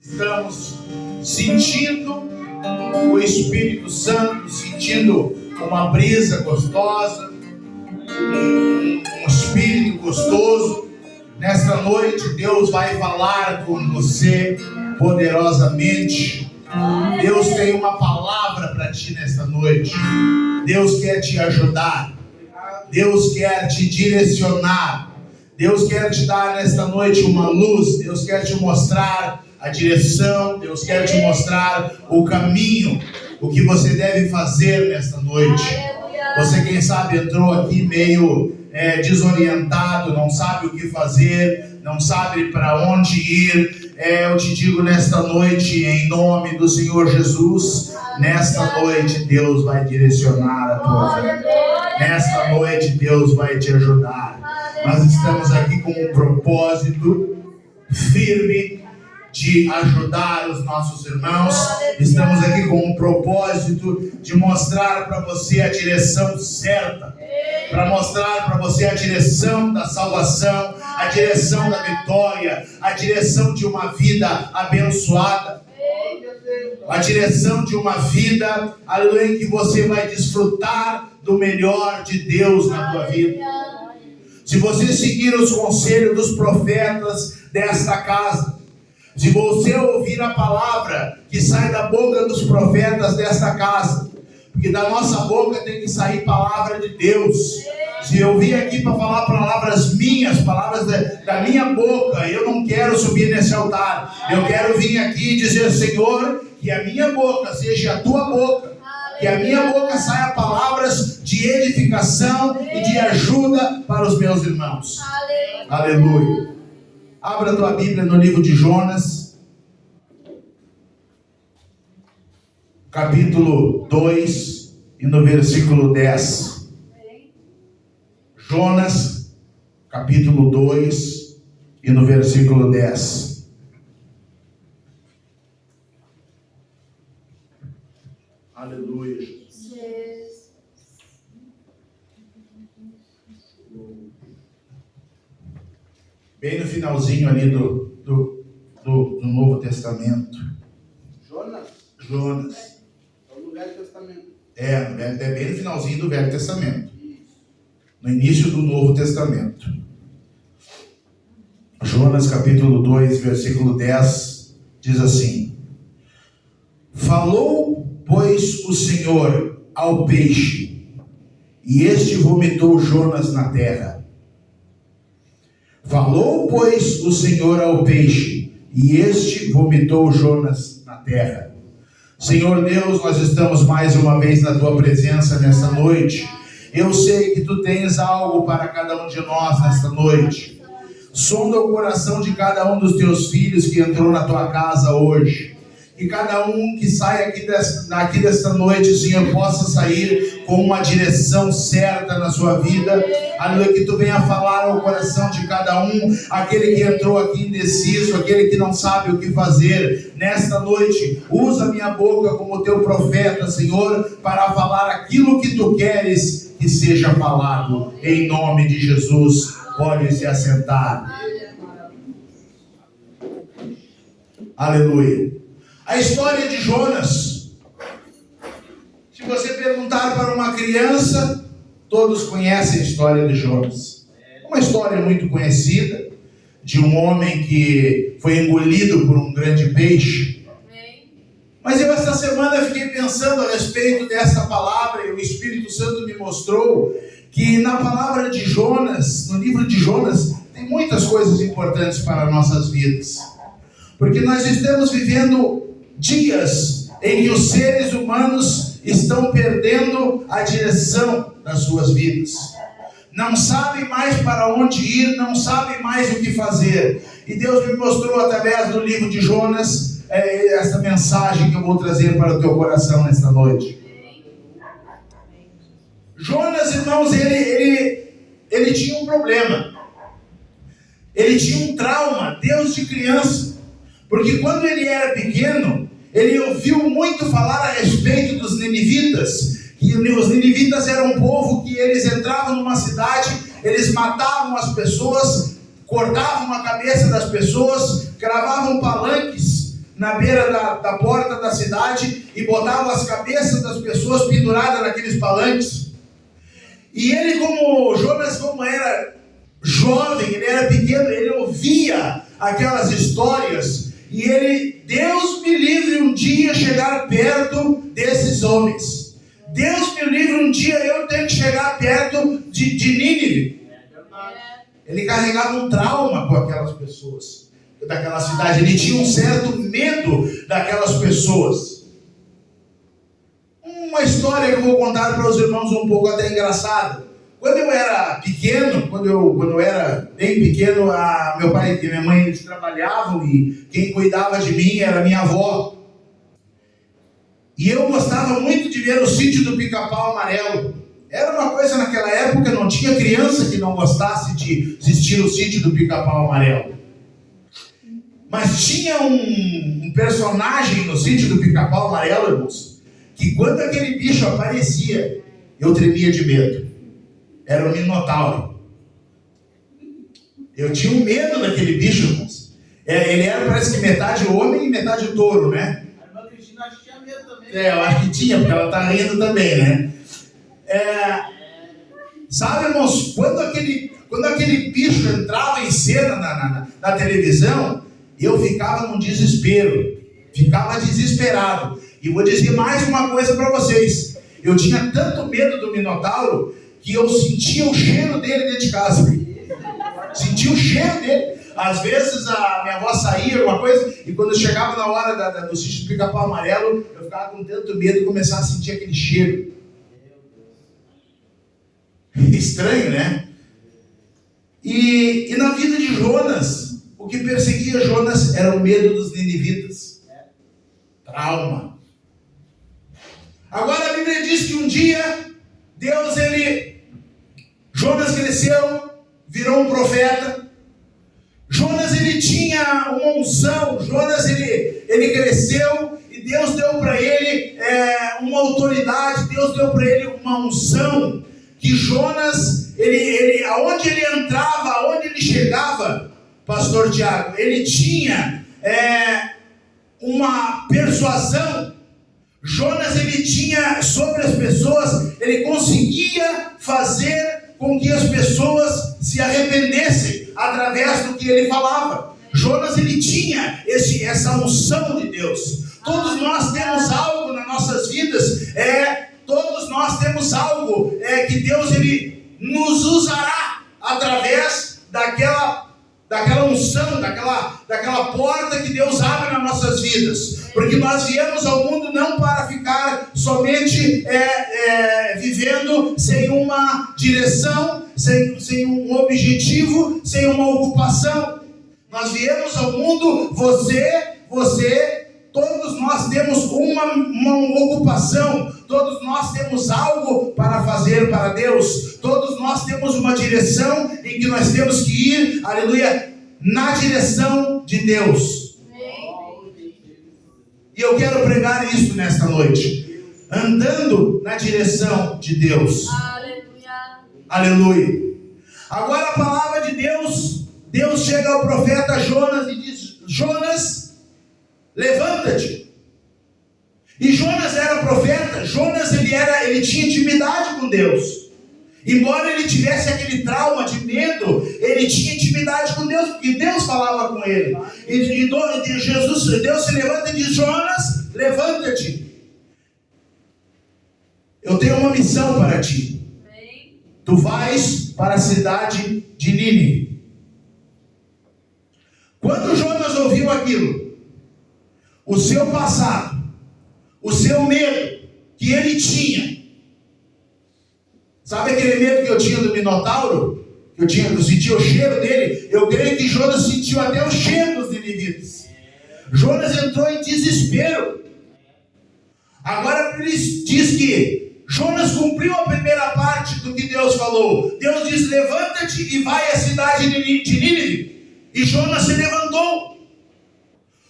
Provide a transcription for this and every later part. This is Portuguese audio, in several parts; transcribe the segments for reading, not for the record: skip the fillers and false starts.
Estamos sentindo o Espírito Santo, sentindo uma brisa gostosa, um espírito gostoso. Nesta noite Deus vai falar com você poderosamente. Deus tem uma palavra para ti nesta noite. Deus quer te ajudar. Deus quer te direcionar. Deus quer te dar nesta noite uma luz. Deus quer te mostrar a direção. Deus quer te mostrar o caminho, o que você deve fazer nesta noite. Você, quem sabe, entrou aqui meio desorientado, não sabe o que fazer, não sabe para onde ir. Eu te digo nesta noite, em nome do Senhor Jesus, nesta noite Deus vai direcionar a tua vida. Nesta noite Deus vai te ajudar. Nós estamos aqui com um propósito firme de ajudar os nossos irmãos. Estamos aqui com um propósito de mostrar para você a direção certa, para mostrar para você a direção da salvação, a direção da vitória, a direção de uma vida abençoada, a direção de uma vida, aleluia, que você vai desfrutar do melhor de Deus na tua vida. Se você seguir os conselhos dos profetas desta casa, se você ouvir a palavra que sai da boca dos profetas desta casa, porque da nossa boca tem que sair palavra de Deus. Se eu vim aqui para falar palavras minhas, palavras da minha boca, eu não quero subir nesse altar. Eu quero vir aqui e dizer: Senhor, que a minha boca seja a tua boca, que a minha boca saia palavras de edificação e de ajuda para os meus irmãos. Aleluia. Abra a tua Bíblia no livro de Jonas, capítulo 2 e no versículo 10. Jonas, capítulo 2 e no versículo 10. Aleluia, Jesus. Bem no finalzinho ali do Novo Testamento. Jonas. No Velho Testamento. É bem no finalzinho do Velho Testamento. No início do Novo Testamento. Jonas capítulo 2, versículo 10, diz assim: Falou, pois, o Senhor ao peixe, e este vomitou Jonas na terra. Falou, pois, o Senhor ao peixe, e este vomitou Jonas na terra. Senhor Deus, nós estamos mais uma vez na tua presença nesta noite. Eu sei que tu tens algo para cada um de nós nesta noite. Sonda o coração de cada um dos teus filhos que entrou na tua casa hoje. Que cada um que sai aqui desta noite, Senhor, possa sair com uma direção certa na sua vida. Aleluia, que tu venha falar ao coração de cada um, aquele que entrou aqui indeciso, aquele que não sabe o que fazer. Nesta noite, usa a minha boca como teu profeta, Senhor, para falar aquilo que tu queres que seja falado. Em nome de Jesus, pode se assentar. Aleluia. A história de Jonas, se você perguntar para uma criança, todos conhecem a história de Jonas. Uma história muito conhecida, de um homem que foi engolido por um grande peixe. Mas eu esta semana fiquei pensando a respeito dessa palavra, e o Espírito Santo me mostrou que na palavra de Jonas, no livro de Jonas, tem muitas coisas importantes para nossas vidas. Porque nós estamos vivendo dias em que os seres humanos estão perdendo a direção das suas vidas. Não sabem mais para onde ir, não sabem mais o que fazer. E Deus me mostrou através do livro de Jonas essa mensagem que eu vou trazer para o teu coração nesta noite. Jonas, irmãos, ele tinha um problema. Ele tinha um trauma, desde criança. Porque quando ele era pequeno, ele ouviu muito falar a respeito dos ninivitas. E os ninivitas eram um povo que eles entravam numa cidade, eles matavam as pessoas, cortavam a cabeça das pessoas, cravavam palanques na beira da porta da cidade e botavam as cabeças das pessoas penduradas naqueles palanques. E ele, Jonas, como era jovem, ele era pequeno, ele ouvia aquelas histórias e Deus me livre um dia chegar perto desses homens. Deus me livre um dia eu ter que chegar perto de Nínive. Ele carregava um trauma com aquelas pessoas, daquela cidade. Ele tinha um certo medo daquelas pessoas. Uma história que eu vou contar para os irmãos um pouco até engraçada. Quando eu era pequeno, quando eu era bem pequeno, meu pai e minha mãe eles trabalhavam e quem cuidava de mim era minha avó. E eu gostava muito de ver o Sítio do Pica-Pau Amarelo. Era uma coisa naquela época, não tinha criança que não gostasse de assistir o Sítio do Pica-Pau Amarelo. Mas tinha um personagem no Sítio do Pica-Pau Amarelo, irmãos, que quando aquele bicho aparecia, eu tremia de medo. Era o Minotauro. Eu tinha um medo daquele bicho, irmãos. Ele era, parece que metade homem e metade touro, né? A irmã Cristina acho que tinha medo também. Eu acho que tinha, porque ela tá rindo também, né? Sabe, irmãos, quando aquele bicho entrava em cena na televisão, eu ficava num desespero. Ficava desesperado. E vou dizer mais uma coisa para vocês. Eu tinha tanto medo do Minotauro que eu sentia o cheiro dele dentro de casa. Sentia o cheiro dele. Às vezes a minha avó saía, alguma coisa, e quando eu chegava na hora do Sítio do Pica-Pau Amarelo, eu ficava com tanto medo e começava a sentir aquele cheiro. Estranho, né? E na vida de Jonas, o que perseguia Jonas era o medo dos ninivitas. Trauma. Agora a Bíblia diz que um dia Jonas cresceu, virou um profeta. Jonas ele tinha uma unção. Jonas ele cresceu e Deus deu para ele uma autoridade. Deus deu para ele uma unção que Jonas aonde ele entrava, aonde ele chegava, Pastor Tiago, ele tinha uma persuasão. Jonas ele tinha sobre as pessoas, ele conseguia fazer com que as pessoas se arrependessem através do que ele falava. Jonas ele tinha essa unção de Deus. Todos nós temos algo nas nossas vidas, todos nós temos algo que Deus ele nos usará através daquela unção, daquela porta que Deus abre nas nossas vidas. Porque nós viemos ao mundo não para ficar somente vivendo sem uma direção, sem um objetivo, sem uma ocupação. Nós viemos ao mundo, você, todos nós temos uma ocupação, todos nós temos algo para fazer para Deus, todos nós temos uma direção em que nós temos que ir, aleluia, na direção de Deus. E eu quero pregar isso nesta noite, andando na direção de Deus. Aleluia. Aleluia. Agora a palavra de Deus chega ao profeta Jonas e diz: Jonas, levanta-te. E Jonas era profeta. Jonas ele tinha intimidade com Deus. Embora ele tivesse aquele trauma de medo, ele tinha intimidade com Deus, porque Deus falava com ele. E Deus se levanta e diz: Jonas, levanta-te. Eu tenho uma missão para ti. Tu vais para a cidade de Nínive. Quando Jonas ouviu aquilo, o seu passado, o seu medo que ele tinha, sabe aquele medo que eu tinha do Minotauro? Eu sentia o cheiro dele. Eu creio que Jonas sentiu até o cheiro dos ninivitas. Jonas entrou em desespero. Agora ele diz que Jonas cumpriu a primeira parte do que Deus falou. Deus diz: levanta-te e vai à cidade de Nínive. E Jonas se levantou.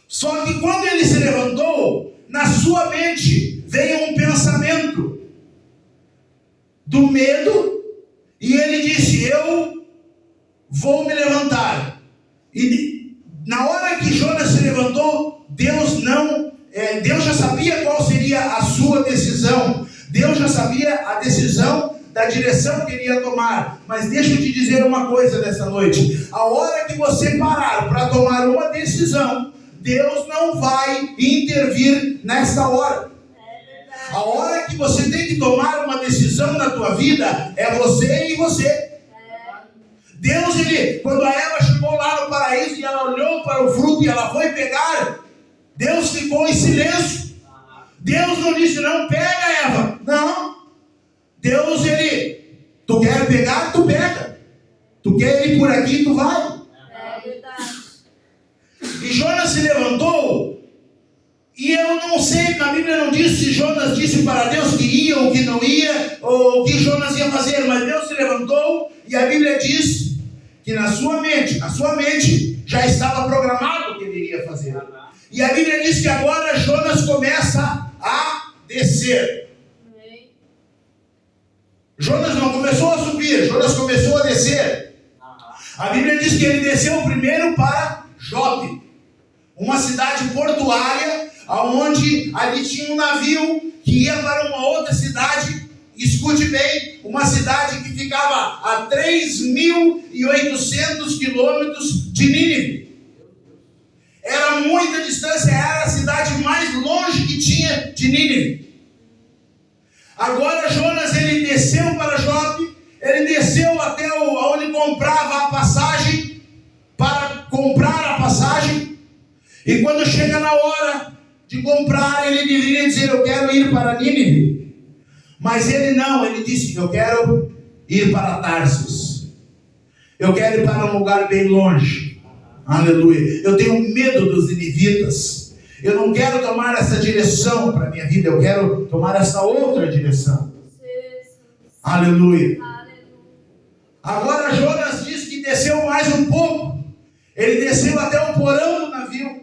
Só que quando ele se levantou, na sua mente veio um pensamento do medo, e ele disse: eu vou me levantar. E na hora que Jonas se levantou, Deus Deus já sabia qual seria a sua decisão. Deus já sabia a decisão da direção que ele ia tomar. Mas deixa eu te dizer uma coisa nessa noite. A hora que você parar para tomar uma decisão, Deus não vai intervir nesta hora. A hora que você tem que tomar uma decisão na tua vida, é você e você. Deus, quando a Eva chegou lá no paraíso e ela olhou para o fruto e ela foi pegar, Deus ficou em silêncio. Deus não disse, não, pega, Eva. Não. Deus, tu quer pegar, tu pega. Tu quer ir por aqui, tu vai. É verdade. E Jonas se levantou, e eu não sei, na Bíblia não diz se Jonas disse para Deus que ia ou que não ia, ou o que Jonas ia fazer, mas Deus se levantou, e a Bíblia diz que na sua mente, já estava programado o que ele iria fazer. E a Bíblia diz que agora Jonas começa a descer. Jonas não começou a subir, Jonas começou a descer. A Bíblia diz que ele desceu primeiro para Jope, uma cidade portuária, onde ali tinha um navio que ia para uma outra cidade. Escute bem, uma cidade que ficava a 3.800 quilômetros de Nínive. Era muita distância, era a cidade mais longe que tinha de Nínive. Agora Jonas, ele desceu para Jope, ele desceu até onde comprava a passagem, para comprar a passagem, e quando chega na hora de comprar, ele deveria dizer, eu quero ir para Nínive. Mas ele disse, eu quero ir para Tarsis. Eu quero ir para um lugar bem longe. Aleluia. Eu tenho medo dos ninivitas. Eu não quero tomar essa direção para a minha vida, eu quero tomar essa outra direção. Aleluia. Agora Jonas diz que desceu mais um pouco. Ele desceu até o porão do navio.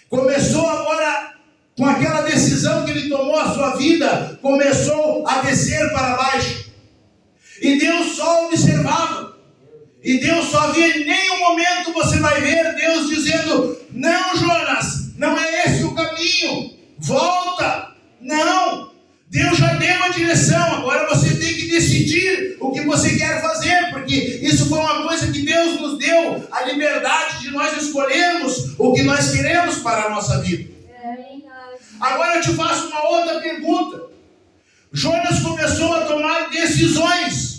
Começou agora, com aquela decisão que ele tomou a sua vida, começou a descer para baixo. E Deus só observava. E Deus só via, em nenhum momento você vai ver Deus dizendo, não, Jonas, não é esse o caminho, volta. Não, Deus já deu a direção, agora você tem que decidir o que você quer fazer, porque isso foi uma coisa que Deus nos deu, a liberdade de nós escolhermos o que nós queremos para a nossa vida. Agora eu te faço uma outra pergunta. Jonas começou a tomar decisões.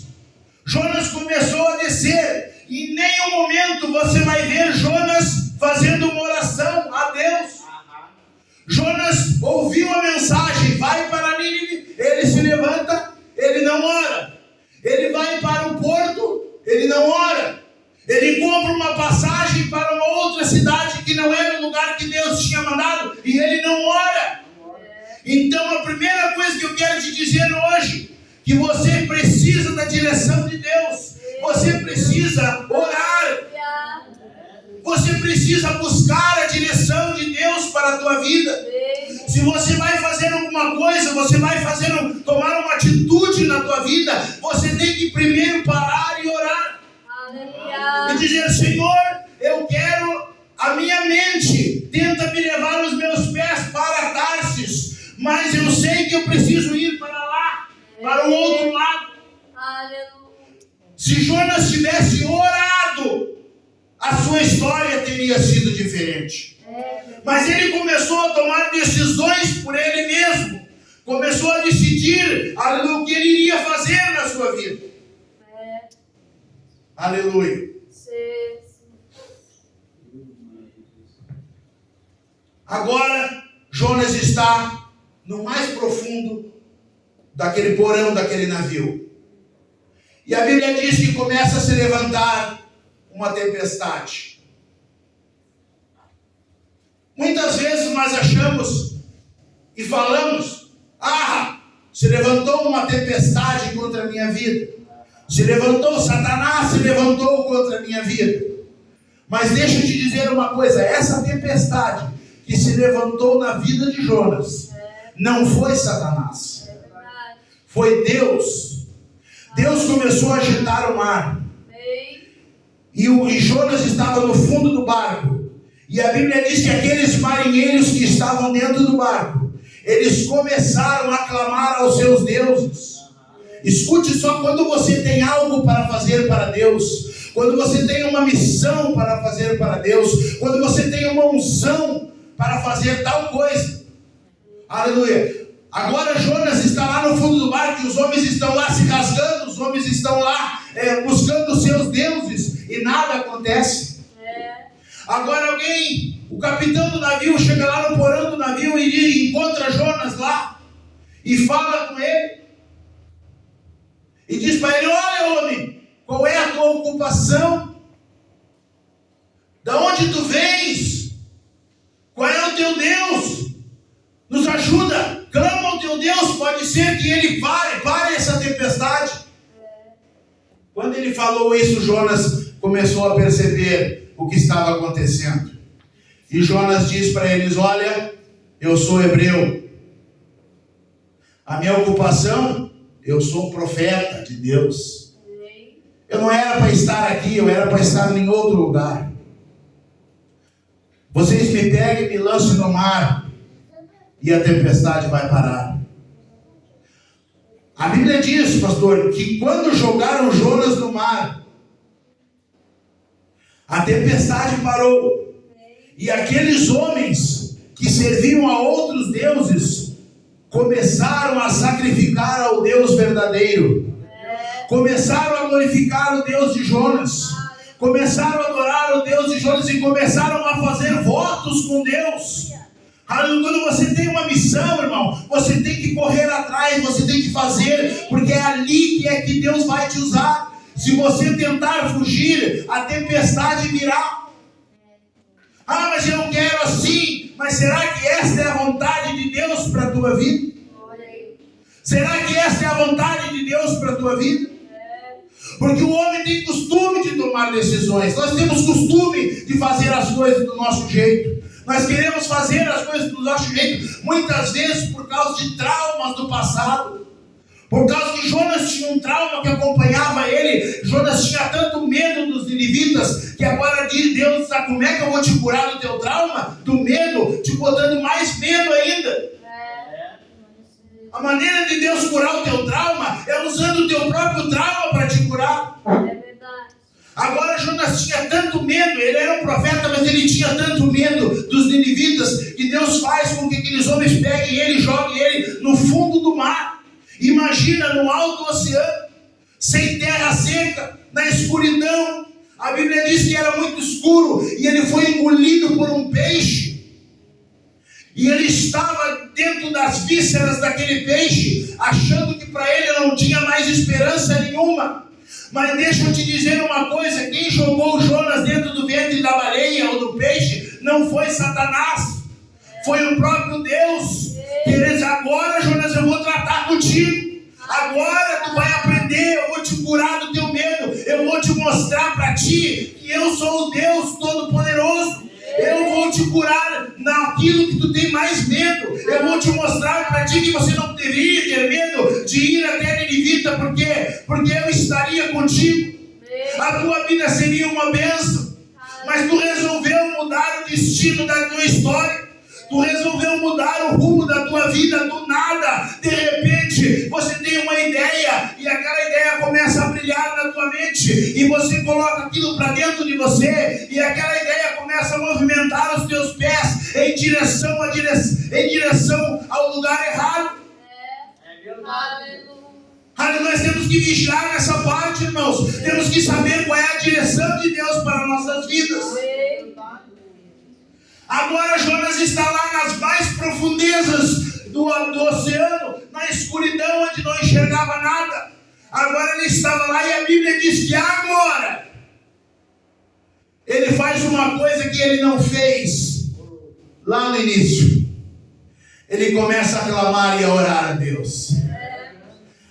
Jonas começou a descer. Em nenhum momento você vai ver Jonas fazendo uma oração a Deus. Jonas ouviu a mensagem, vai para Nínive, ele se levanta, ele não ora. Ele vai para o porto, ele não ora. Ele compra uma passagem para uma outra cidade que não era o lugar que Deus tinha mandado, e ele não ora. Então a primeira coisa que eu quero te dizer hoje, que você precisa da direção de Deus. Você precisa orar. Você precisa buscar a direção de Deus para a tua vida. Se você vai fazer alguma coisa, você vai tomar uma atitude na tua vida, você tem que primeiro parar e orar. E dizer, Senhor, eu quero, a minha mente tenta me levar os meus pés para Tarsis, mas eu sei que eu preciso ir para lá, para o outro lado. Se Jonas tivesse orado, a sua história teria sido diferente. Mas ele começou a tomar decisões por ele mesmo. Começou a decidir o que ele iria fazer na sua vida. Aleluia. Agora, Jonas está no mais profundo daquele porão, daquele navio. E a Bíblia diz que começa a se levantar uma tempestade. Muitas vezes nós achamos e falamos, se levantou uma tempestade contra a minha vida. Satanás se levantou contra a minha vida. Mas deixa eu te dizer uma coisa, essa tempestade que se levantou na vida de Jonas, não foi Satanás, foi Deus. Deus começou a agitar o mar. E Jonas estava no fundo do barco. E a Bíblia diz que aqueles marinheiros que estavam dentro do barco, eles começaram a clamar aos seus deuses. Escute só, quando você tem algo para fazer para Deus, quando você tem uma missão para fazer para Deus, quando você tem uma unção para fazer tal coisa, aleluia. Agora Jonas está lá no fundo do barco, e os homens estão lá se rasgando, os homens estão lá buscando os seus deuses, e nada acontece. Agora o capitão do navio chega lá no porão do navio e encontra Jonas lá, e fala com ele, e diz para ele: olha, homem, qual é a tua ocupação? Da onde tu vens? Qual é o teu Deus? Nos ajuda, clama ao teu Deus, pode ser que ele pare essa tempestade. Quando ele falou isso, Jonas começou a perceber o que estava acontecendo. E Jonas diz para eles: olha, eu sou hebreu. A minha ocupação, eu sou um profeta de Deus. Eu não era para estar aqui, eu era para estar em outro lugar. Vocês me peguem e me lancem no mar, e a tempestade vai parar. A Bíblia diz, pastor, que quando jogaram Jonas no mar, a tempestade parou. E aqueles homens que serviam a outros deuses começaram a sacrificar ao Deus verdadeiro. Começaram a glorificar o Deus de Jonas. Começaram a adorar o Deus de Jonas e começaram a fazer votos com Deus. Quando você tem uma missão, irmão, você tem que correr atrás, você tem que fazer, porque é ali que Deus vai te usar. Se você tentar fugir, a tempestade virá. Ah, mas eu não quero assim. Mas será que esta é a vontade de Deus para a tua vida? Será que esta é a vontade de Deus para a tua vida? Porque o homem tem costume de tomar decisões. Nós temos costume de fazer as coisas do nosso jeito. Nós queremos fazer as coisas do nosso jeito, muitas vezes por causa de traumas do passado. Por causa que Jonas tinha um trauma que acompanhava ele. Jonas tinha tanto medo dos ninivitas, que agora diz Deus: sabe como é que eu vou te curar do teu trauma? Do medo, te botando mais medo ainda. A maneira de Deus curar o teu trauma é usando o teu próprio trauma para te curar. Agora Jonas tinha tanto medo, ele era um profeta, mas ele tinha tanto medo dos ninivitas, que Deus faz com que aqueles homens peguem ele e joguem ele no fundo do mar. Imagina, no alto oceano, sem terra seca, na escuridão. A Bíblia diz que era muito escuro, e ele foi engolido por um peixe. E ele estava dentro das vísceras daquele peixe, achando que para ele não tinha mais esperança nenhuma. Mas deixa eu te dizer uma coisa: quem jogou Jonas dentro do ventre da baleia ou do peixe não foi Satanás, foi o próprio Deus. Queridos, agora, Jonas, eu vou tratar contigo. Agora tu vai aprender, eu vou te curar do teu medo. Eu vou te mostrar para ti que eu sou o Deus Todo-Poderoso. Eu vou te curar naquilo que tu tem mais medo. Eu vou te mostrar para ti que você não deveria ter medo de ir até Ninivita. Por quê? Porque eu estaria contigo. A tua vida seria uma bênção. Mas tu resolveu mudar o destino da tua história. Tu resolveu mudar o rumo da tua vida do nada. De repente, você tem uma ideia, e aquela ideia começa a brilhar na tua mente, e você coloca aquilo para dentro de você, e aquela ideia começa a movimentar os teus pés em direção ao lugar errado. Nós temos que vigiar nessa parte, irmãos. Temos que saber qual é a direção de Deus para nossas vidas. Agora Jonas está lá nas mais profundezas do oceano, na escuridão onde não enxergava nada. Agora ele estava lá, e a Bíblia diz que agora ele faz uma coisa que ele não fez lá no início. Ele começa a clamar e a orar a Deus.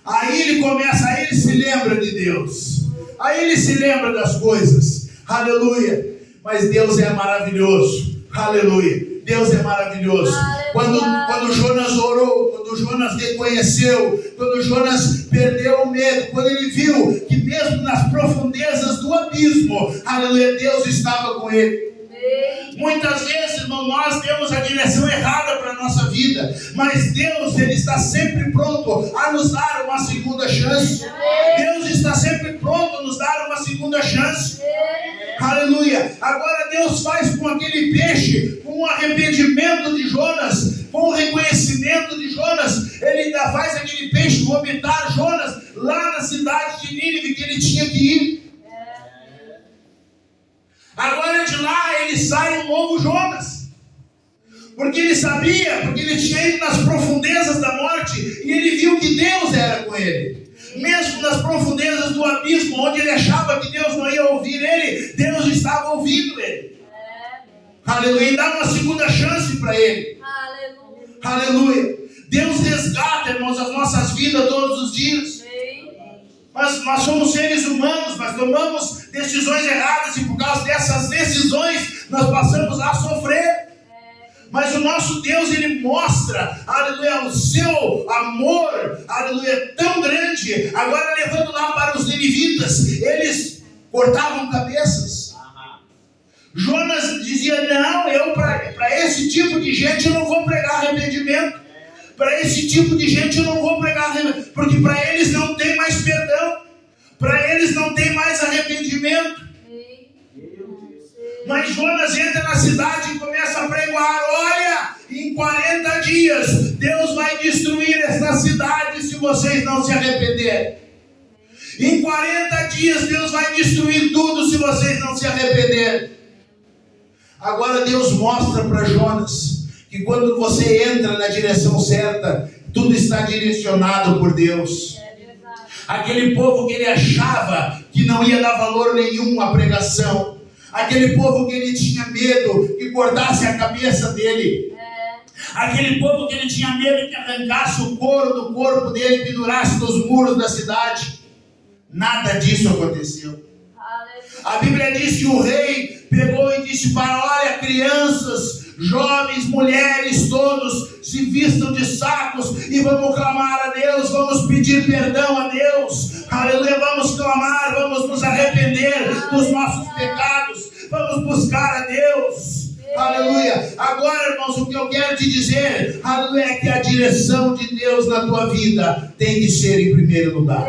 Aí ele se lembra de Deus. Aí ele se lembra das coisas. Aleluia. Mas Deus é maravilhoso. Aleluia. Deus é maravilhoso. Quando Jonas orou, quando Jonas reconheceu, quando Jonas perdeu o medo, quando ele viu que mesmo nas profundezas do abismo, aleluia, Deus estava com ele. Muitas vezes, irmão, nós temos a direção errada para a nossa vida. vida. Mas Deus, Ele está sempre pronto a nos dar uma segunda chance. Deus está sempre pronto a nos dar uma segunda chance. Aleluia. Agora Deus faz com aquele peixe, com o arrependimento de Jonas, com o reconhecimento de Jonas, Ele ainda faz aquele peixe vomitar Jonas lá na cidade de Nínive que ele tinha que ir. Agora de lá ele sai um novo Jonas, porque ele sabia, porque ele tinha ido nas profundezas da morte e ele viu que Deus era com ele. Mesmo nas profundezas do abismo, onde ele achava que Deus não ia ouvir ele, Deus estava ouvindo ele. Aleluia. E dá uma segunda chance para ele. Aleluia. Deus resgata, irmãos, as nossas vidas todos os dias. Mas nós somos seres humanos, mas tomamos decisões erradas e por causa dessas decisões nós passamos a sofrer. Mas o nosso Deus, Ele mostra, aleluia, o seu amor, aleluia, tão grande. Agora levando lá para os ninivitas, eles cortavam cabeças. Jonas dizia, não, eu para esse tipo de gente eu não vou pregar arrependimento. Para esse tipo de gente eu não vou pregar arrependimento, porque para eles não tem mais perdão. Para eles não tem mais arrependimento. Mas Jonas entra na cidade e começa a pregoar, olha, em 40 dias Deus vai destruir esta cidade se vocês não se arrependerem. Em 40 dias Deus vai destruir tudo se vocês não se arrependerem. Agora Deus mostra para Jonas que quando você entra na direção certa, tudo está direcionado por Deus. Aquele povo que ele achava que não ia dar valor nenhum à pregação, aquele povo que ele tinha medo que cortasse a cabeça dele, aquele povo que ele tinha medo que arrancasse o couro do corpo dele e pendurasse nos muros da cidade, nada disso aconteceu. A Bíblia diz que o rei pegou e disse para, olha, crianças, jovens, mulheres, todos se vistam de sacos e vamos clamar a Deus, vamos pedir perdão a Deus, aleluia, vamos clamar, vamos nos arrepender dos nossos pecados, vamos buscar a Deus, aleluia. Agora, irmãos, o que eu quero te dizer, aleluia, é que a direção de Deus na tua vida tem que ser em primeiro lugar.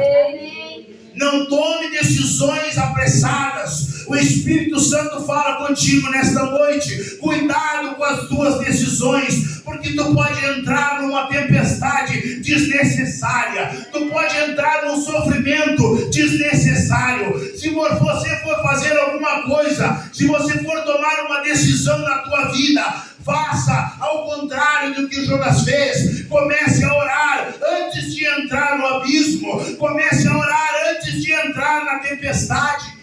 Não tome decisões apressadas. O Espírito Santo fala contigo nesta noite. Cuidado com as tuas decisões, porque tu pode entrar numa tempestade desnecessária. Tu pode entrar num sofrimento desnecessário. Se você for fazer alguma coisa, se você for tomar uma decisão na tua vida, faça ao contrário do que Jonas fez. Comece a orar antes de entrar no abismo. Comece a orar antes de entrar na tempestade.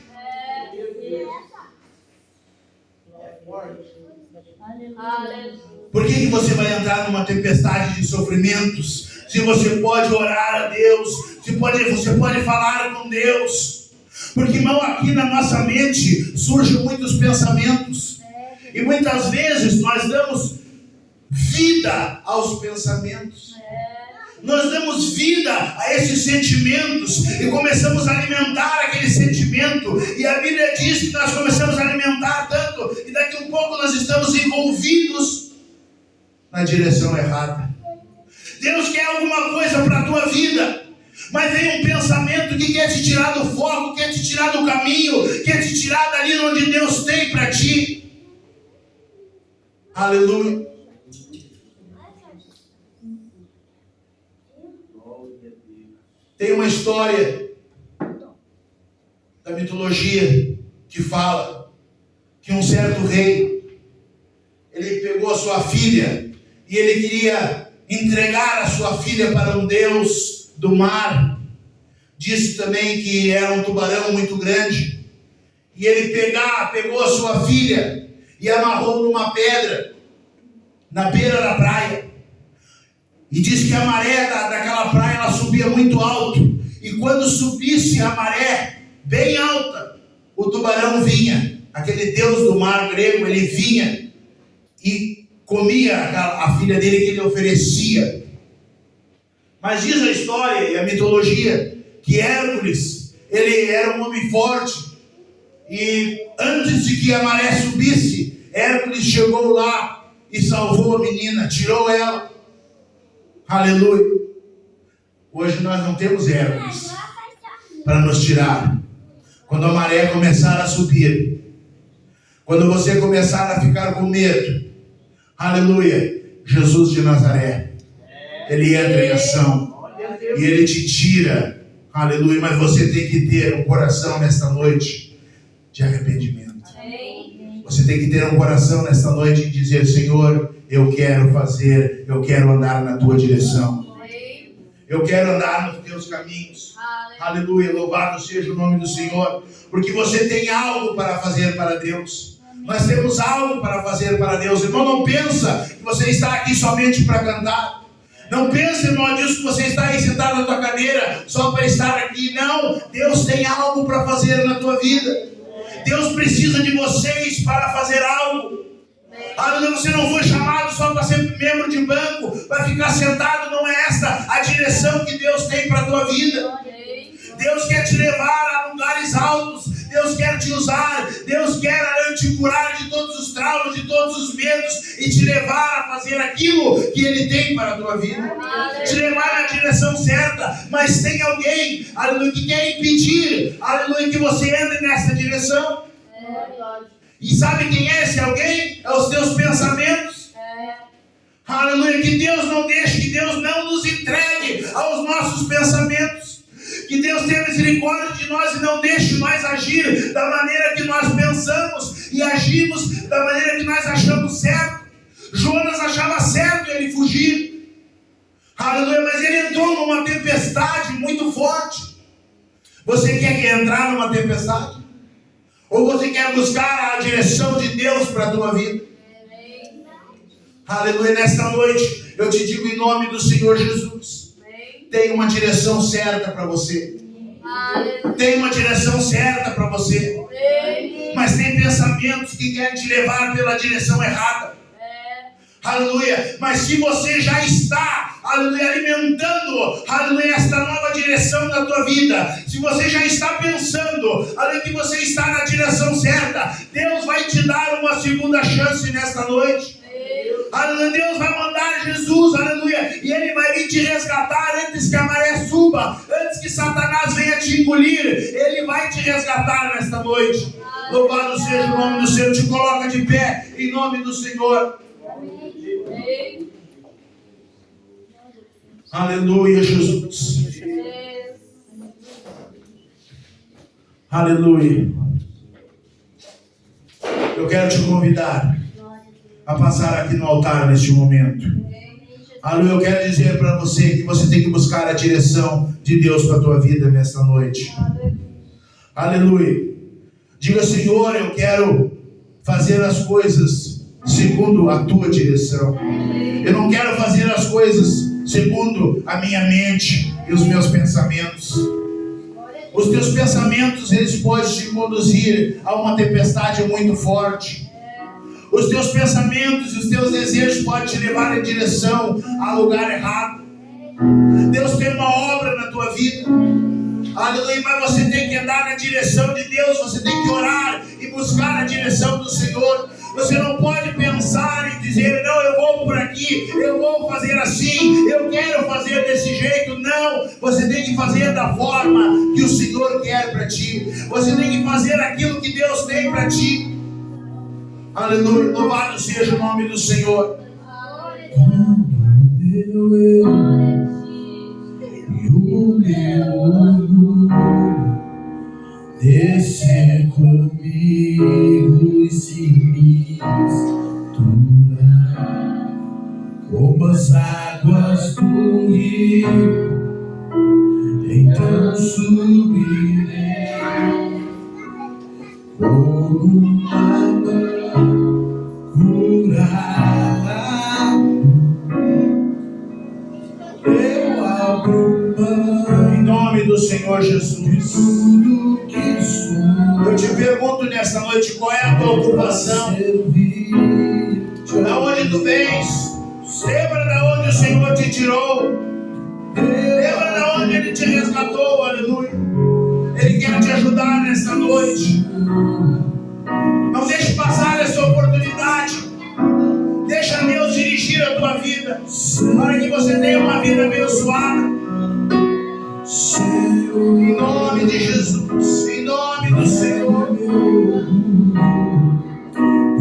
Por que você vai entrar numa tempestade de sofrimentos? Se você pode orar a Deus, você pode falar com Deus. Porque, irmão, aqui na nossa mente surgem muitos pensamentos. E muitas vezes nós damos vida aos pensamentos. Nós damos vida a esses sentimentos e começamos a alimentar aquele sentimento. E a Bíblia diz que nós começamos a alimentar tanto e daqui a um pouco nós estamos envolvidos na direção errada. Deus quer alguma coisa para a tua vida, mas vem um pensamento que quer te tirar do foco, quer te tirar do caminho, quer te tirar dali onde Deus tem para ti. Aleluia. Tem uma história da mitologia que fala que um certo rei, ele pegou a sua filha e ele queria entregar a sua filha para um deus do mar. Disse também que era um tubarão muito grande. E ele pegou a sua filha e amarrou numa pedra na beira da praia. E diz que a maré daquela praia ela subia muito alto. E quando subisse a maré bem alta, o tubarão vinha. Aquele deus do mar grego, ele vinha e comia a filha dele que ele oferecia. Mas diz a história e a mitologia que Hércules, ele era um homem forte. E antes de que a maré subisse, Hércules chegou lá e salvou a menina, tirou ela. Aleluia. Hoje nós não temos ervas para nos tirar. Quando a maré começar a subir, quando você começar a ficar com medo, aleluia, Jesus de Nazaré, Ele entra em ação e Ele te tira, aleluia. Mas você tem que ter um coração nesta noite de arrependimento. Você tem que ter um coração nesta noite e dizer: Senhor, eu quero fazer, eu quero andar na tua direção. Eu quero andar nos teus caminhos. Aleluia, louvado seja o nome do Senhor. Porque você tem algo para fazer para Deus. Nós temos algo para fazer para Deus. Irmão, não pensa que você está aqui somente para cantar. Não pensa, irmão, disso que você está aí sentado na tua cadeira só para estar aqui. Não, Deus tem algo para fazer na tua vida. Deus precisa de vocês para fazer algo. Aleluia, você não foi chamado só para ser membro de banco, para ficar sentado. Não é esta a direção que Deus tem para a tua vida. Deus quer te levar a lugares altos. Deus quer te usar. Deus quer te curar de todos os traumas, de todos os medos, e te levar a fazer aquilo que Ele tem para a tua vida. Te levar na direção certa. Mas tem alguém, aleluia, que quer impedir, aleluia, que você entre nessa direção. E sabe quem é esse alguém? É os teus pensamentos. Aleluia, que Deus não deixe, que Deus não nos entregue aos nossos pensamentos. Que Deus tenha misericórdia de nós e não deixe nós agir da maneira que nós pensamos e agimos da maneira que nós achamos certo. Jonas achava certo ele fugir. Aleluia, mas ele entrou numa tempestade muito forte. Você quer entrar numa tempestade? Ou você quer buscar a direção de Deus para a tua vida? Aleluia, nesta noite eu te digo em nome do Senhor Jesus: tem uma direção certa para você. Tem uma direção certa para você. Mas tem pensamentos que querem te levar pela direção errada. Aleluia. Mas se você já está, aleluia, alimentando, aleluia, esta nova direção da tua vida, se você já está pensando, aleluia, que você está na direção certa, Deus vai te dar uma segunda chance nesta noite. Aleluia, Deus vai mandar Jesus, aleluia, e Ele vai vir te resgatar antes que a maré suba, antes que Satanás venha te engolir. Ele vai te resgatar nesta noite. Louvado seja o nome do Senhor. Te coloca de pé em nome do Senhor. Aleluia, Jesus. Aleluia. Eu quero te convidar a passar aqui no altar neste momento. Aleluia, eu quero dizer para você que você tem que buscar a direção de Deus para a tua vida nesta noite. Aleluia. Diga: Senhor, eu quero fazer as coisas segundo a tua direção. Eu não quero fazer as coisas segundo a minha mente e os meus pensamentos. Os teus pensamentos, eles podem te conduzir a uma tempestade muito forte. Os teus pensamentos e os teus desejos podem te levar em direção ao lugar errado. Deus tem uma obra na tua vida. Aleluia, mas você tem que andar na direção de Deus. Você tem que orar e buscar a direção do Senhor. Você não pode pensar e dizer: não, eu vou por aqui, eu vou fazer assim, eu quero fazer desse jeito. Não, você tem que fazer da forma que o Senhor quer para ti. Você tem que fazer aquilo que Deus tem para ti. Aleluia, louvado seja o nome do Senhor. O meu orgulho descer comigo e se misturar como as águas do rio, então subirei como uma curada. Eu abro mão em nome do Senhor Jesus. Tudo que sou. Eu te pergunto nesta noite: qual é a tua ocupação? Da onde tu vens? Lembra da onde o Senhor te tirou? Lembra da onde Ele te resgatou? Aleluia. Ele quer te ajudar nesta noite. Não deixe passar essa oportunidade. Deixa Deus dirigir a tua vida. vida, para que você tenha uma vida abençoada. Em nome de Jesus, em nome do Senhor.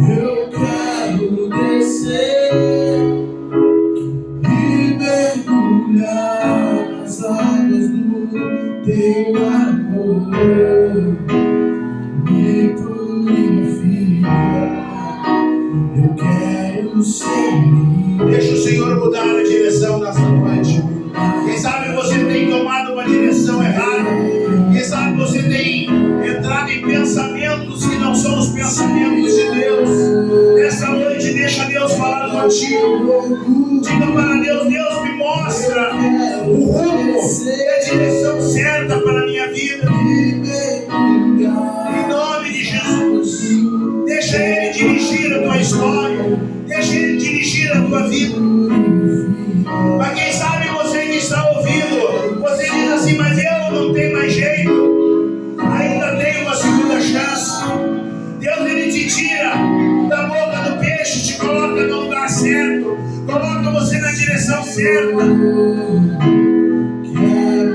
Eu quero descer e mergulhar nas águas do teu amor, me purificar. Eu quero ser livre. Deixa o Senhor mudar a direção nessa noite. Quem sabe você tem tomado uma direção errada. Quem sabe você tem entrado em pensamentos que não são os pensamentos de Deus. Nessa noite deixa Deus falar contigo. Diga para Deus: Deus, me mostra o rumo e a direção certa para a minha vida. Em nome de Jesus. Deixa Ele dirigir a tua história. Deixa Ele dirigir a tua vida. Mas quem sabe você que está ouvindo, você diz assim: mas eu não tenho mais jeito. Ainda tem uma segunda chance. Deus, Ele te tira da boca do peixe, te coloca no lugar certo, coloca você na direção certa.